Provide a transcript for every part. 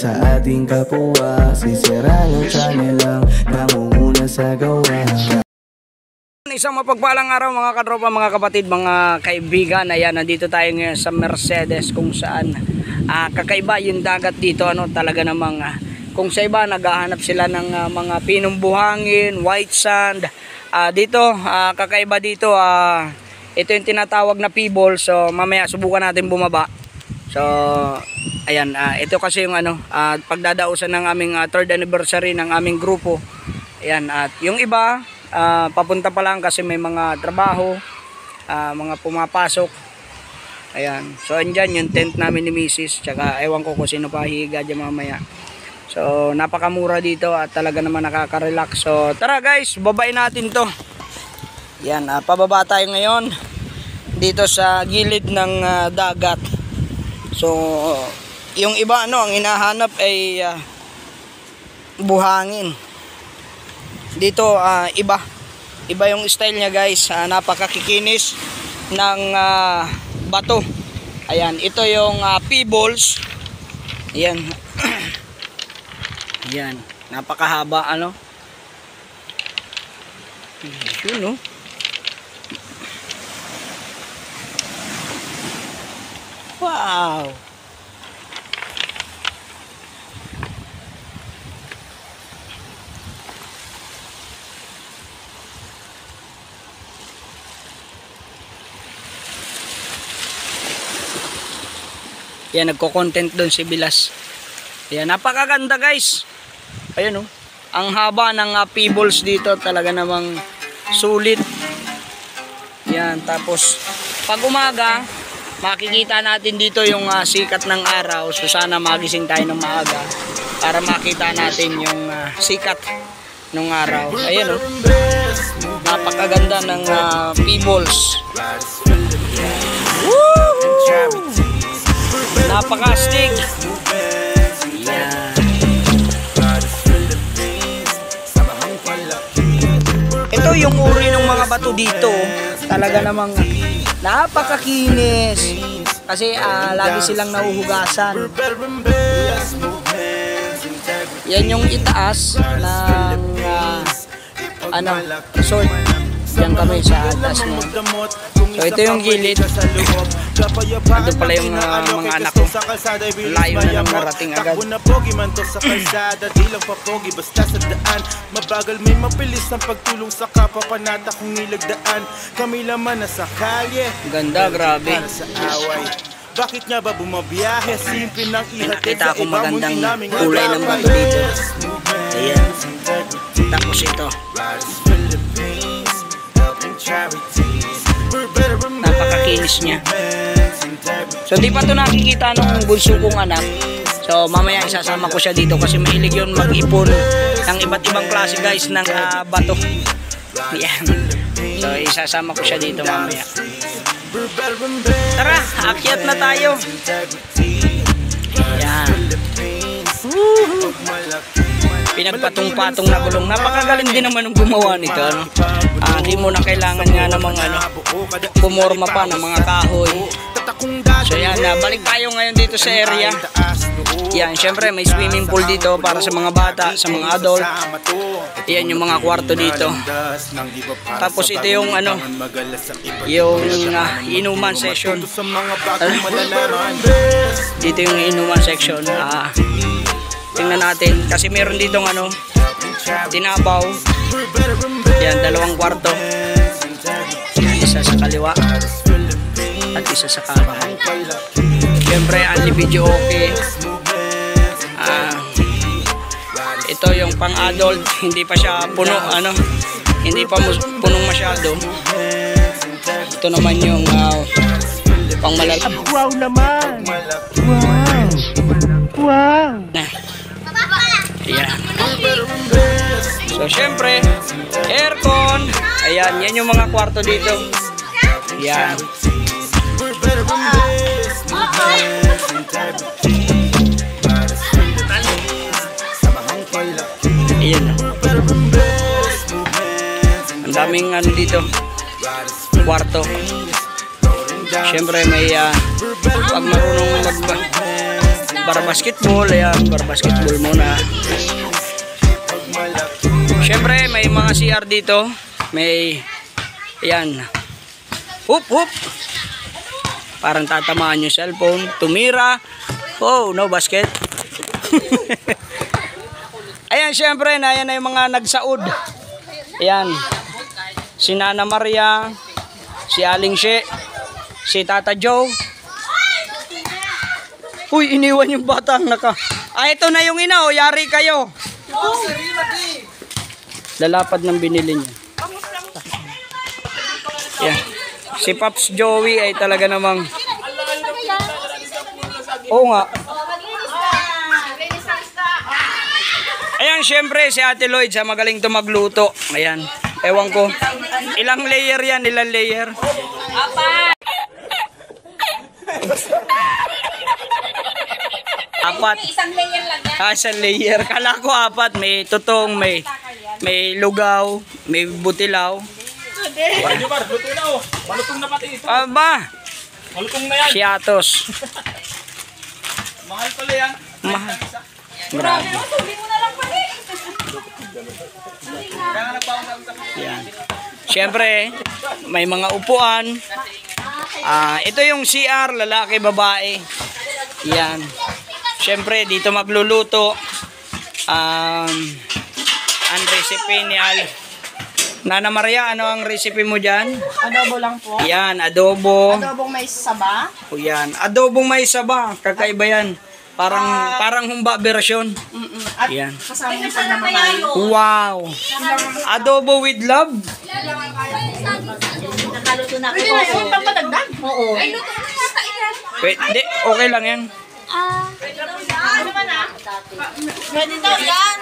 sa ating kapwa. Sisira ng channel lang, nangunguna sa gawa. Isang mapagpalang araw mga katropa, mga kapatid, mga kaibigan. Ayan, nandito tayo ngayon sa Mercedes, kung saan kakaiba yung dagat dito. Talaga namang kung sa iba naghahanap sila ng mga pinong buhangin, white sand. Dito kakaiba dito, ito yung tinatawag na P-ball. So mamaya subukan natin bumaba. So ayan, ito kasi yung pagdadausan ng aming 3rd anniversary ng aming grupo. Ayan, at yung iba papunta pa lang kasi may mga trabaho, mga pumapasok. Ayan, so andyan yung tent namin ni Mrs. Tsaka ewan ko kung sino pa hihiga dyan mamaya. So napakamura dito at talaga naman nakaka-relax. So tara guys, babain natin to. Ayan, pababa tayo ngayon dito sa gilid ng dagat. So yung iba ang hinahanap ay buhangin. Dito iba yung style niya guys. Napakakikinis ng bato. Ayan, ito yung P-balls. Ayan. Ayan, napakahaba yun wow. Yan, nagko-content doon si Bilas. Yan, napakaganda guys. Ayun ang haba ng P-balls dito, talaga namang sulit. Yan, tapos pag umaga makikita natin dito yung sikat ng araw. So sana magising tayo ng maaga para makita natin yung sikat ng araw. Ayun napakaganda ng P-balls. Napaka-astig. Ito yung uri ng mga bato dito. Talaga namang napakakinis. Kasi lagi silang nahuhugasan. Yan yung itaas ng resort. Yan kami sa atas mo. So ito yung gilid. Ando pala yung mga anak ko. Layo na nang narating agad. Mabagal may mabilis ang pagtulong sa kapwa, panata kung nilagdaan. Kami laman na sa kalye. Ganda, grabe. Bakit nga ba bumabiyahe? Simple nang ihatid nakita ko magandang kulay ng bato dito. Ayan. Tapos ito. Napakakinis niya. So di pa ito nakikita nung bunso kong anak. So mamaya isasama ko siya dito kasi mahilig yun mag-ipon ng iba't ibang klase guys ng bato. Yan. So isasama ko siya dito mamaya. Tara, akyat na tayo. Yan. Pinagpatong-patong na gulong. Napakagaling din naman ng gumawa nito. Hindi mo na kailangan nga namang pumorma pa ng mga kahoy. So yan, balik tayo ngayon dito sa area. Yan, syempre may swimming pool dito para sa mga bata, sa mga adult. Yan yung mga kwarto dito. Tapos ito yung yung inuman section. Dito yung inuman section. Tingnan natin kasi meron ditong tinabaw. Yan, 2 kwarto. Isa sa kaliwa at isa sa kanan. Siyempre only video okay. Ito yung pang adult, hindi pa siya puno, hindi pa punong masyado. Ito naman yung pang malaki. Wow naman. Wow. Ayan. So syempre aircon. Ayan, yan yung mga kwarto dito. Ayan. Ayan. Ang daming dito kwarto. Syempre may pag marunong para basketball. Ayan, para basketball muna. Siyempre, may mga CR dito. May, ayan. Hoop, hoop. Parang tatamaan yung cellphone. Tumira. Oh, no basket. Ayan, siyempre, ayan na yung mga nagsaud. Ayan. Si Nana Maria, si Aling She, si Tata Joe. Uy, iniwan yung batang naka. Ah, ito na yung ina, oh, yari kayo. Lalapad ng binili niya. Ayan. Si Pops Joey ay talaga namang... Oo nga. Ayan, syempre si Ate Lloyd sa magaling to magluto. Ayan. Ewan ko. Ilang layer yan? Ilang layer? Apat. Isang layer lang yan. Ah, isang layer. Kala ko apat. May tutong, may lugaw, may butilaw. Hindi ba, luto na oh. Malutong na pati ito. Aba, Malutong na yan. siatos. Mahal pala yan. Mahal. Grabe. Tuloy mo na lang pala. Yan. Siyempre, may mga upuan. Ito yung CR, lalaki, babae. Yan. Siyempre, dito magluluto. Ang recipe ni Nana Maria, ano ang recipe mo dyan? Adobo lang po. Yan, adobo. Adobong may saba. O yan, adobong may saba. Kakaiba yan. Parang humba version. At Yan. kasama yung pagmamahal. Wow. Adobo with love. Nakaluto na ako. Pwede na yun, papadagdag. Oo. Ay, luto na yata yan. Pwede, okay lang yan. Ano ba na? Pwede daw yan.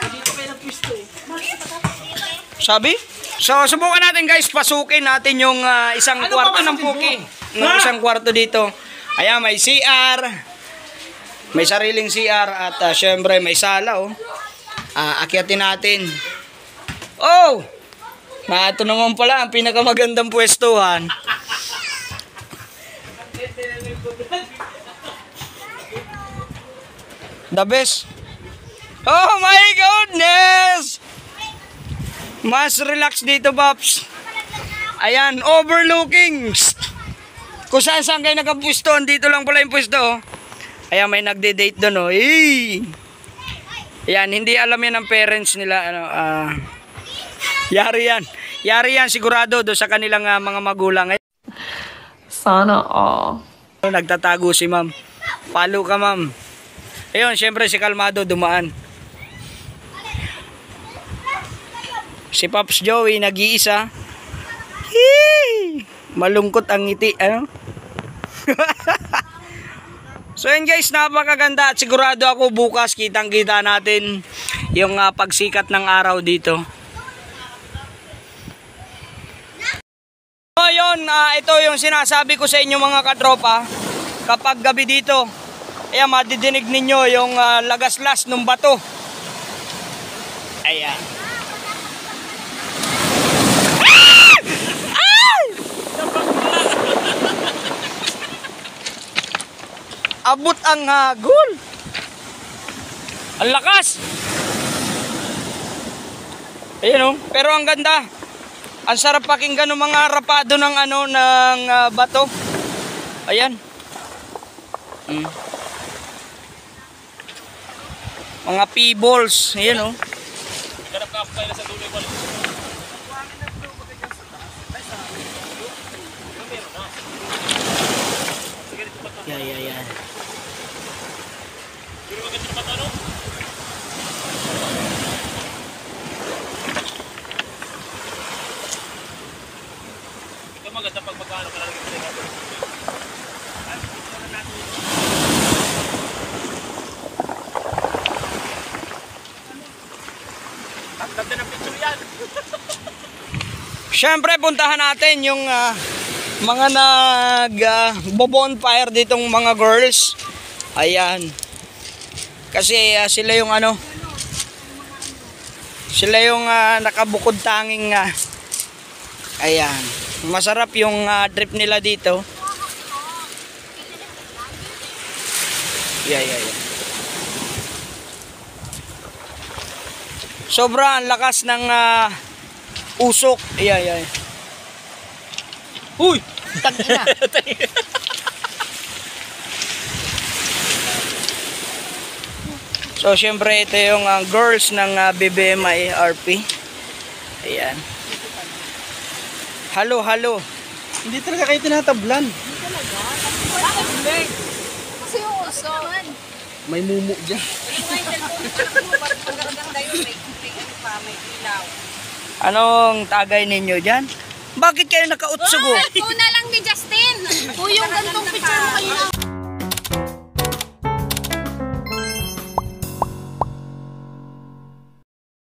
Sabi? So, subukan natin guys, pasukin natin yung isang kwarto ng Puki. Yung isang kwarto dito. Ayan, may CR. May sariling CR at syempre may sala oh. Akyatin natin. Oh! Ito naman pala ang pinakamagandang pwestuhan. The best. Oh my goodness! Mas relax dito, Pops. Ayan, overlooking. Kung saan kayo nagpwesto, dito lang pala yung pwesto. Oh. Ayan, may nagde-date doon. Oh. Hey! Ayan, hindi alam yan ng parents nila. Yari yan. Yari yan sigurado doon sa kanilang mga magulang. Sana all. Nagtatago si ma'am. Palo ka, ma'am. Ayun, syempre si Kalmado dumaan. Si Pops Joey nag-iisa. Malungkot ang ngiti, ano? So yun guys, napakaganda at sigurado ako bukas kitang-kita natin yung pagsikat ng araw dito. So yun, ito yung sinasabi ko sa inyo mga katropa. Kapag gabi dito, ayan, madidinig ninyo yung lagaslas ng bato. Ayan. Abot ang hagol. Ang lakas. Ayun oh, pero ang ganda. Ang sarap pakinggan ng mga rapado ng ng bato. Ayan. Mga pebbles, ayan oh. Ganap ka tayo sa dulo mo. Yeah. Pero maganda pa ano? Ito maganda pag magkano ka lang ito. Ang ganda ng picture yan. Siyempre puntahan natin yung mga bonfire ditong mga girls. Ayan. Kasi sila yung sila yung nakabukod tanging ayan. Masarap yung trip nila dito. Yeah. Sobra ang lakas ng usok. Ayan. Uy! Tag-ina. So, syempre, ito yung girls ng BBMI RP. Ayan. Halo. Hindi talaga kayo tinatablan. Kasi yung uso. May mumu dyan. Anong tagay ninyo dyan? Bakit kayo nakautsugo? Una lang ni Justin. Yung gantong picture mo kanina.